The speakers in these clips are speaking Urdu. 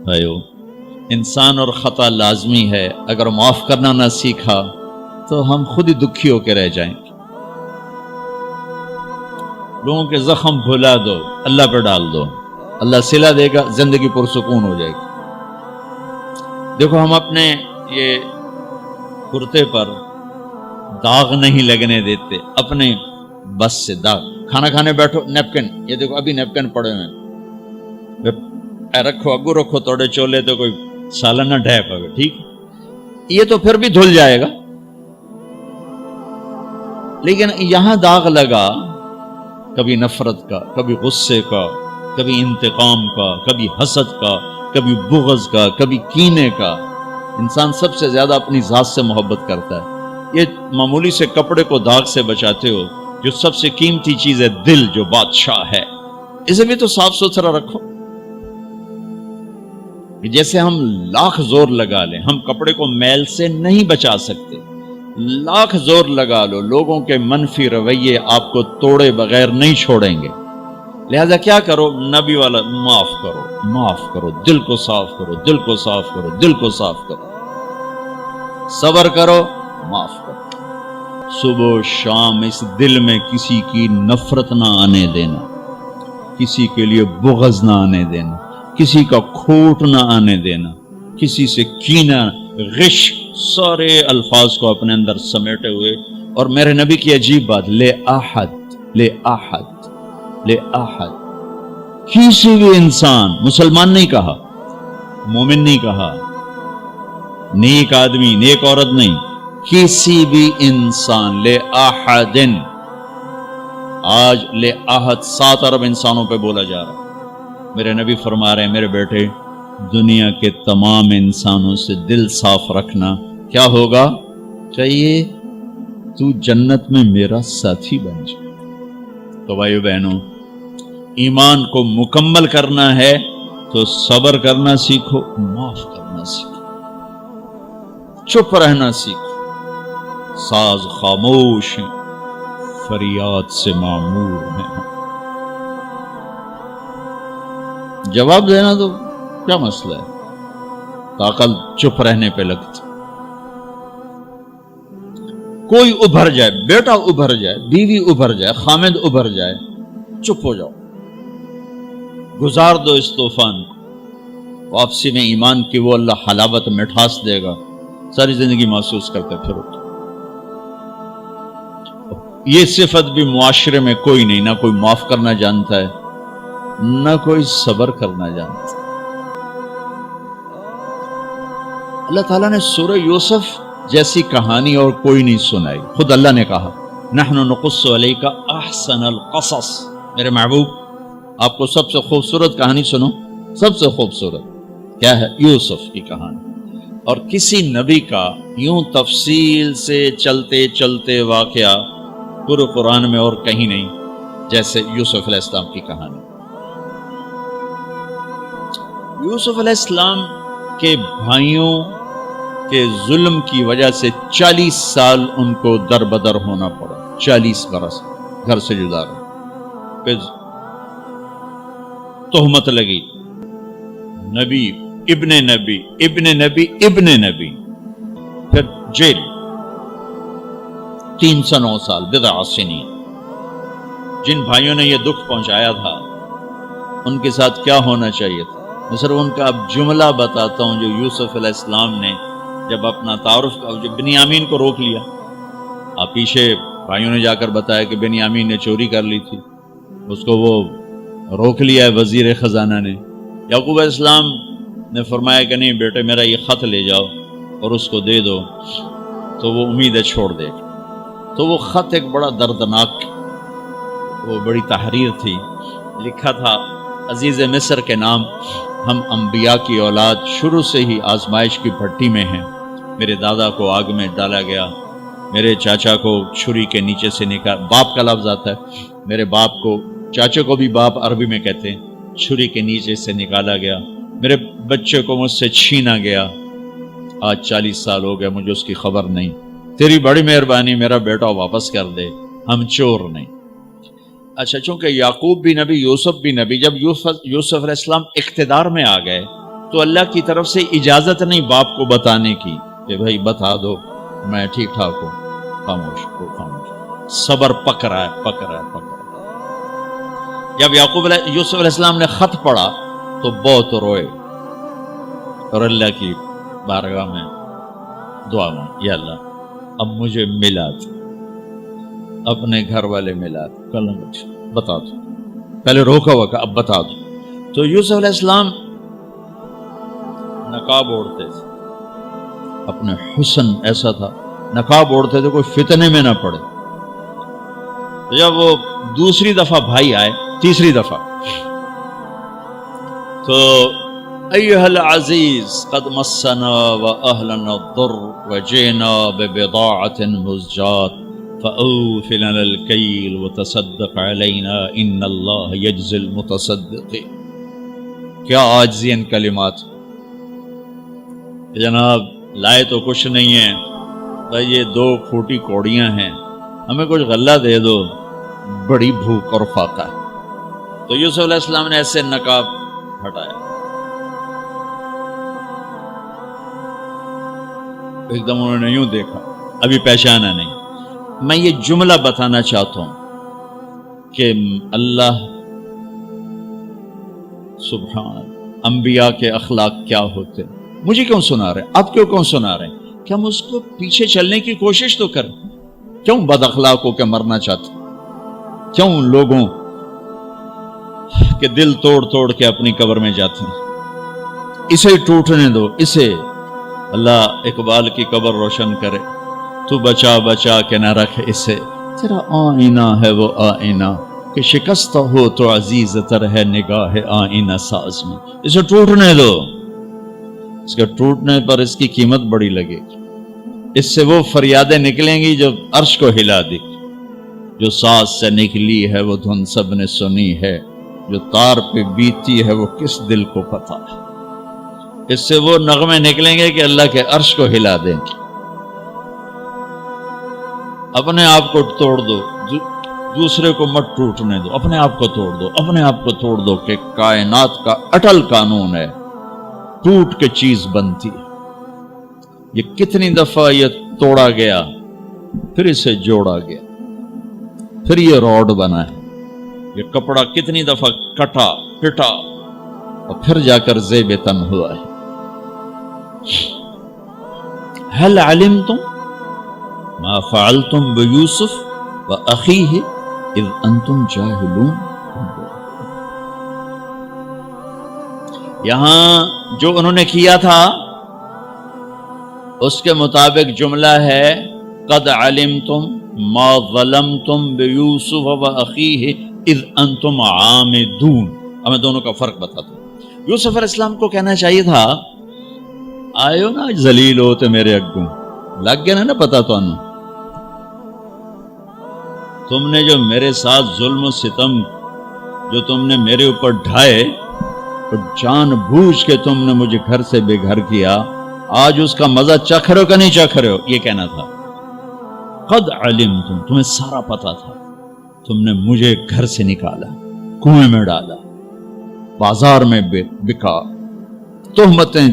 بھائیو، انسان اور خطا لازمی ہے، اگر معاف کرنا نہ سیکھا تو ہم خود ہی دکھی ہو کے رہ جائیں گے۔ لوگوں کے زخم بھلا دو، اللہ پہ ڈال دو، اللہ صلہ دے گا، زندگی پرسکون ہو جائے گی۔ دیکھو ہم اپنے یہ کرتے پر داغ نہیں لگنے دیتے، اپنے بس سے داغ۔ کھانا کھانے بیٹھو، نیپکن، یہ دیکھو ابھی نیپکن پڑے ہوئے، رکھو اگو رکھو توڑے چولے تو کوئی سالن نہ ڈھے پاوے، ٹھیک، یہ تو پھر بھی دھل جائے گا، لیکن یہاں داغ لگا، کبھی نفرت کا، کبھی غصے کا، کبھی انتقام کا، کبھی حسد کا، کبھی بغض کا، کبھی کینے کا۔ انسان سب سے زیادہ اپنی ذات سے محبت کرتا ہے۔ یہ معمولی سے کپڑے کو داغ سے بچاتے ہو، جو سب سے قیمتی چیز ہے دل، جو بادشاہ ہے، اسے بھی تو صاف ستھرا رکھو۔ جیسے ہم لاکھ زور لگا لیں، ہم کپڑے کو میل سے نہیں بچا سکتے، لاکھ زور لگا لو، لوگوں کے منفی رویے آپ کو توڑے بغیر نہیں چھوڑیں گے۔ لہذا کیا کرو؟ نبی والا معاف کرو، معاف کرو، دل کو صاف کرو، دل کو صاف کرو، دل کو صاف کرو، صبر کرو، معاف کرو۔ صبح و شام اس دل میں کسی کی نفرت نہ آنے دینا، کسی کے لیے بغض نہ آنے دینا، کسی کا کھوٹ نہ آنے دینا، کسی سے کینہ، غش، سارے الفاظ کو اپنے اندر سمیٹے ہوئے۔ اور میرے نبی کی عجیب بات، لے احد، لے احد، لے احد، کسی بھی انسان، مسلمان نہیں کہا، مومن نہیں کہا، نیک آدمی، نیک عورت نہیں، کسی بھی انسان، لے احدن۔ آج لے احد 7 ارب انسانوں پہ بولا جا رہا ہے۔ میرے نبی فرما رہے ہیں، میرے بیٹے، دنیا کے تمام انسانوں سے دل صاف رکھنا، کیا ہوگا؟ چاہیے تو جنت میں میرا ساتھی بن جائے۔ تو بھائیو بہنوں، ایمان کو مکمل کرنا ہے تو صبر کرنا سیکھو، معاف کرنا سیکھو، چپ رہنا سیکھو۔ ساز خاموش ہیں، فریاد سے معمور ہیں۔ جواب دینا تو کیا مسئلہ ہے، عقل چپ رہنے پہ لگتی۔ کوئی ابھر جائے، بیٹا ابھر جائے، بیوی ابھر جائے، خامد ابھر جائے، چپ ہو جاؤ، گزار دو اس طوفان کو۔ واپسی میں ایمان کی وہ اللہ حلاوت مٹھاس دے گا، ساری زندگی محسوس کرتے پھرو۔ یہ صفت بھی معاشرے میں کوئی نہیں، نہ کوئی معاف کرنا جانتا ہے، نہ کوئی صبر کرنا جانتا۔ اللہ تعالیٰ نے سورہ یوسف جیسی کہانی اور کوئی نہیں سنائی۔ خود اللہ نے کہا، نحن نقص علیک احسن القصص، میرے محبوب آپ کو سب سے خوبصورت کہانی سنو، سب سے خوبصورت کیا ہے؟ یوسف کی کہانی۔ اور کسی نبی کا یوں تفصیل سے چلتے چلتے واقعہ پورے قرآن میں اور کہیں نہیں جیسے یوسف علیہ السلام کی کہانی۔ یوسف علیہ السلام کے بھائیوں کے ظلم کی وجہ سے 40 سال ان کو در بدر ہونا پڑا، 40 برس گھر سے جدا رہے، پھر تہمت لگی، نبی ابن نبی ابن نبی ابن نبی، پھر جیل 309 سال، بضع سنین۔ جن بھائیوں نے یہ دکھ پہنچایا تھا ان کے ساتھ کیا ہونا چاہیے تھا؟ میں صرف ان کا اب جملہ بتاتا ہوں جو یوسف علیہ السلام نے جب اپنا تعارف جب بنیامین کو روک لیا، آپ پیچھے بھائیوں نے جا کر بتایا کہ بنیامین نے چوری کر لی تھی، اس کو وہ روک لیا ہے وزیر خزانہ نے۔ یعقوب علیہ السلام نے فرمایا کہ نہیں بیٹے، میرا یہ خط لے جاؤ اور اس کو دے دو تو وہ امیدیں چھوڑ دے گا۔ تو وہ خط ایک بڑا دردناک، وہ بڑی تحریر تھی، لکھا تھا عزیز مصر کے نام، ہم انبیاء کی اولاد شروع سے ہی آزمائش کی بھٹی میں ہیں۔ میرے دادا کو آگ میں ڈالا گیا، میرے چاچا کو چھری کے نیچے سے نکال، باپ کا لفظ آتا ہے، میرے باپ کو، چاچے کو بھی باپ عربی میں کہتے ہیں، چھری کے نیچے سے نکالا گیا، میرے بچے کو مجھ سے چھینا گیا، آج 40 سال ہو گئے، مجھے اس کی خبر نہیں، تیری بڑی مہربانی میرا بیٹا واپس کر دے، ہم چور نہیں۔ اچھا، چونکہ یعقوب بھی نبی، یوسف بھی نبی، جب یوسف علیہ السلام اقتدار میں آ گئے تو اللہ کی طرف سے اجازت نہیں باپ کو بتانے کی کہ بھائی بتا دو میں ٹھیک ٹھاک ہوں. خاموش ہو خاموش. صبر پک رہا ہے. جب یوسف علیہ السلام نے خط پڑھا تو بہت روئے اور اللہ کی بارگاہ میں دعا مانگی, یا اللہ اب مجھے ملا دو, اپنے گھر والے ملا دو, کل بتا دو. پہلے روکا ہوا کہ اب بتا دو. تو یوسف علیہ السلام نقاب اوڑھتے تھے, اپنے حسن ایسا تھا, نقاب اوڑھتے تھے کوئی فتنے میں نہ پڑے. جب وہ دوسری دفعہ بھائی آئے, تیسری دفعہ, تو ایھا العزیز قد مسنا واہلنا الضر وجئنا ببضاعة مزجاة فأوف لنا الكيل وتصدق علينا ان اللہ یجزی المتصدقین. کیا عاجزی ان کلمات. جناب لائے تو کچھ نہیں ہے بھائی, یہ 2 کھوٹی کوڑیاں ہیں, ہمیں کچھ غلہ دے دو, بڑی بھوک اور فاقہ ہے. تو یوسف علیہ السلام نے ایسے نقاب ہٹایا, ایک دم انہوں نے یوں دیکھا, ابھی پہچانا نہیں. میں یہ جملہ بتانا چاہتا ہوں کہ اللہ سبحان, انبیاء کے اخلاق کیا ہوتے. مجھے کیوں سنا رہے ہیں, آپ کیوں سنا رہے ہیں, کہ ہم اس کو پیچھے چلنے کی کوشش تو کریں. کیوں بد اخلاق ہو کے مرنا چاہتے, کیوں لوگوں کہ دل توڑ کے اپنی قبر میں جاتے ہیں. اسے ٹوٹنے دو, اسے اللہ اقبال کی قبر روشن کرے. تو بچا کے نہ رکھ اسے, تیرا آئینہ ہے وہ آئینہ کہ شکست ہو تو عزیز تر ہے نگاہ آئینہ ساز میں. اسے ٹوٹنے دو, اس کے ٹوٹنے پر اس کی قیمت بڑی لگے گی. اس سے وہ فریادیں نکلیں گی جو عرش کو ہلا دے گی. جو ساز سے نکلی ہے وہ دھن سب نے سنی ہے, جو تار پہ بیتی ہے وہ کس دل کو پتا ہے. اس سے وہ نغمے نکلیں گے کہ اللہ کے عرش کو ہلا دیں گے. اپنے آپ کو توڑ دو, دوسرے کو مت ٹوٹنے دو. اپنے آپ کو توڑ دو, اپنے آپ کو توڑ دو کہ کائنات کا اٹل قانون ہے, ٹوٹ کے چیز بنتی ہے. یہ کتنی دفعہ یہ توڑا گیا, پھر اسے جوڑا گیا, پھر یہ روڈ بنا ہے. یہ کپڑا کتنی دفعہ کٹا پٹا اور پھر جا کر زیب تن ہوا ہے. هل علمتم ما فعلتم بيوسف واخيه اذ انتم جاهلون. یہاں جو انہوں نے کیا تھا اس کے مطابق جملہ ہے قد علمتم ما ظلمتم بيوسف واخيه اذ انتم عامدون. اب میں دونوں کا فرق بتاتا ہوں. یوسف علیہ السلام کو کہنا چاہیے تھا آئیو نا ذلیل ہوتے میرے اگوں, لگ گیا نا پتا تو انہوں. تم نے جو میرے ساتھ ظلم و ستم جو تم نے میرے اوپر ڈھائے, تو جان بوجھ کے تم نے مجھے گھر سے بے گھر کیا, آج اس کا مزہ چکھ رہے ہو کہ نہیں چکھ رہے ہو. یہ کہنا تھا قد علمتم, تمہیں سارا پتا تھا. تم نے مجھے گھر سے نکالا, کنویں میں ڈالا, بازار میں بکا, تہمتیں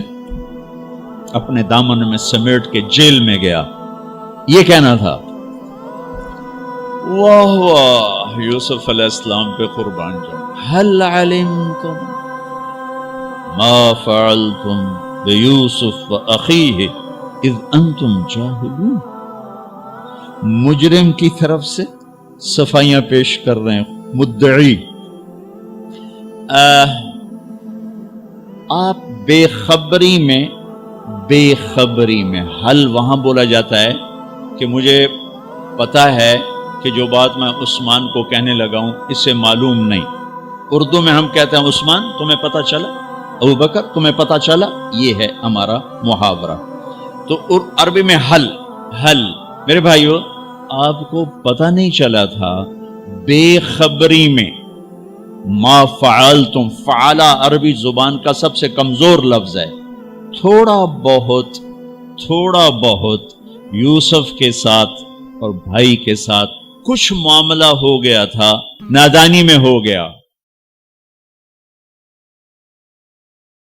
اپنے دامن میں سمیٹ کے جیل میں گیا. یہ کہنا تھا. واہ واہ, یوسف علیہ السلام پہ قربان جاؤ. هل علمتم ما فعلتم بیوسف واخیہ اذ انتم جاہلون. مجرم کی طرف سے صفائیاں پیش کر رہے ہیں مدعی. آپ بے خبری میں حل وہاں بولا جاتا ہے کہ مجھے پتا ہے کہ جو بات میں عثمان کو کہنے لگا ہوں اسے معلوم نہیں. اردو میں ہم کہتے ہیں عثمان تمہیں پتا چلا, ابو بکر تمہیں پتا چلا. یہ ہے ہمارا محاورہ. تو عربی میں حل. میرے بھائیو, آپ کو پتا نہیں چلا تھا بے خبری میں. ما فعلتم, فعلا عربی زبان کا سب سے کمزور لفظ ہے. تھوڑا بہت یوسف کے ساتھ اور بھائی کے ساتھ کچھ معاملہ ہو گیا تھا, نادانی میں ہو گیا.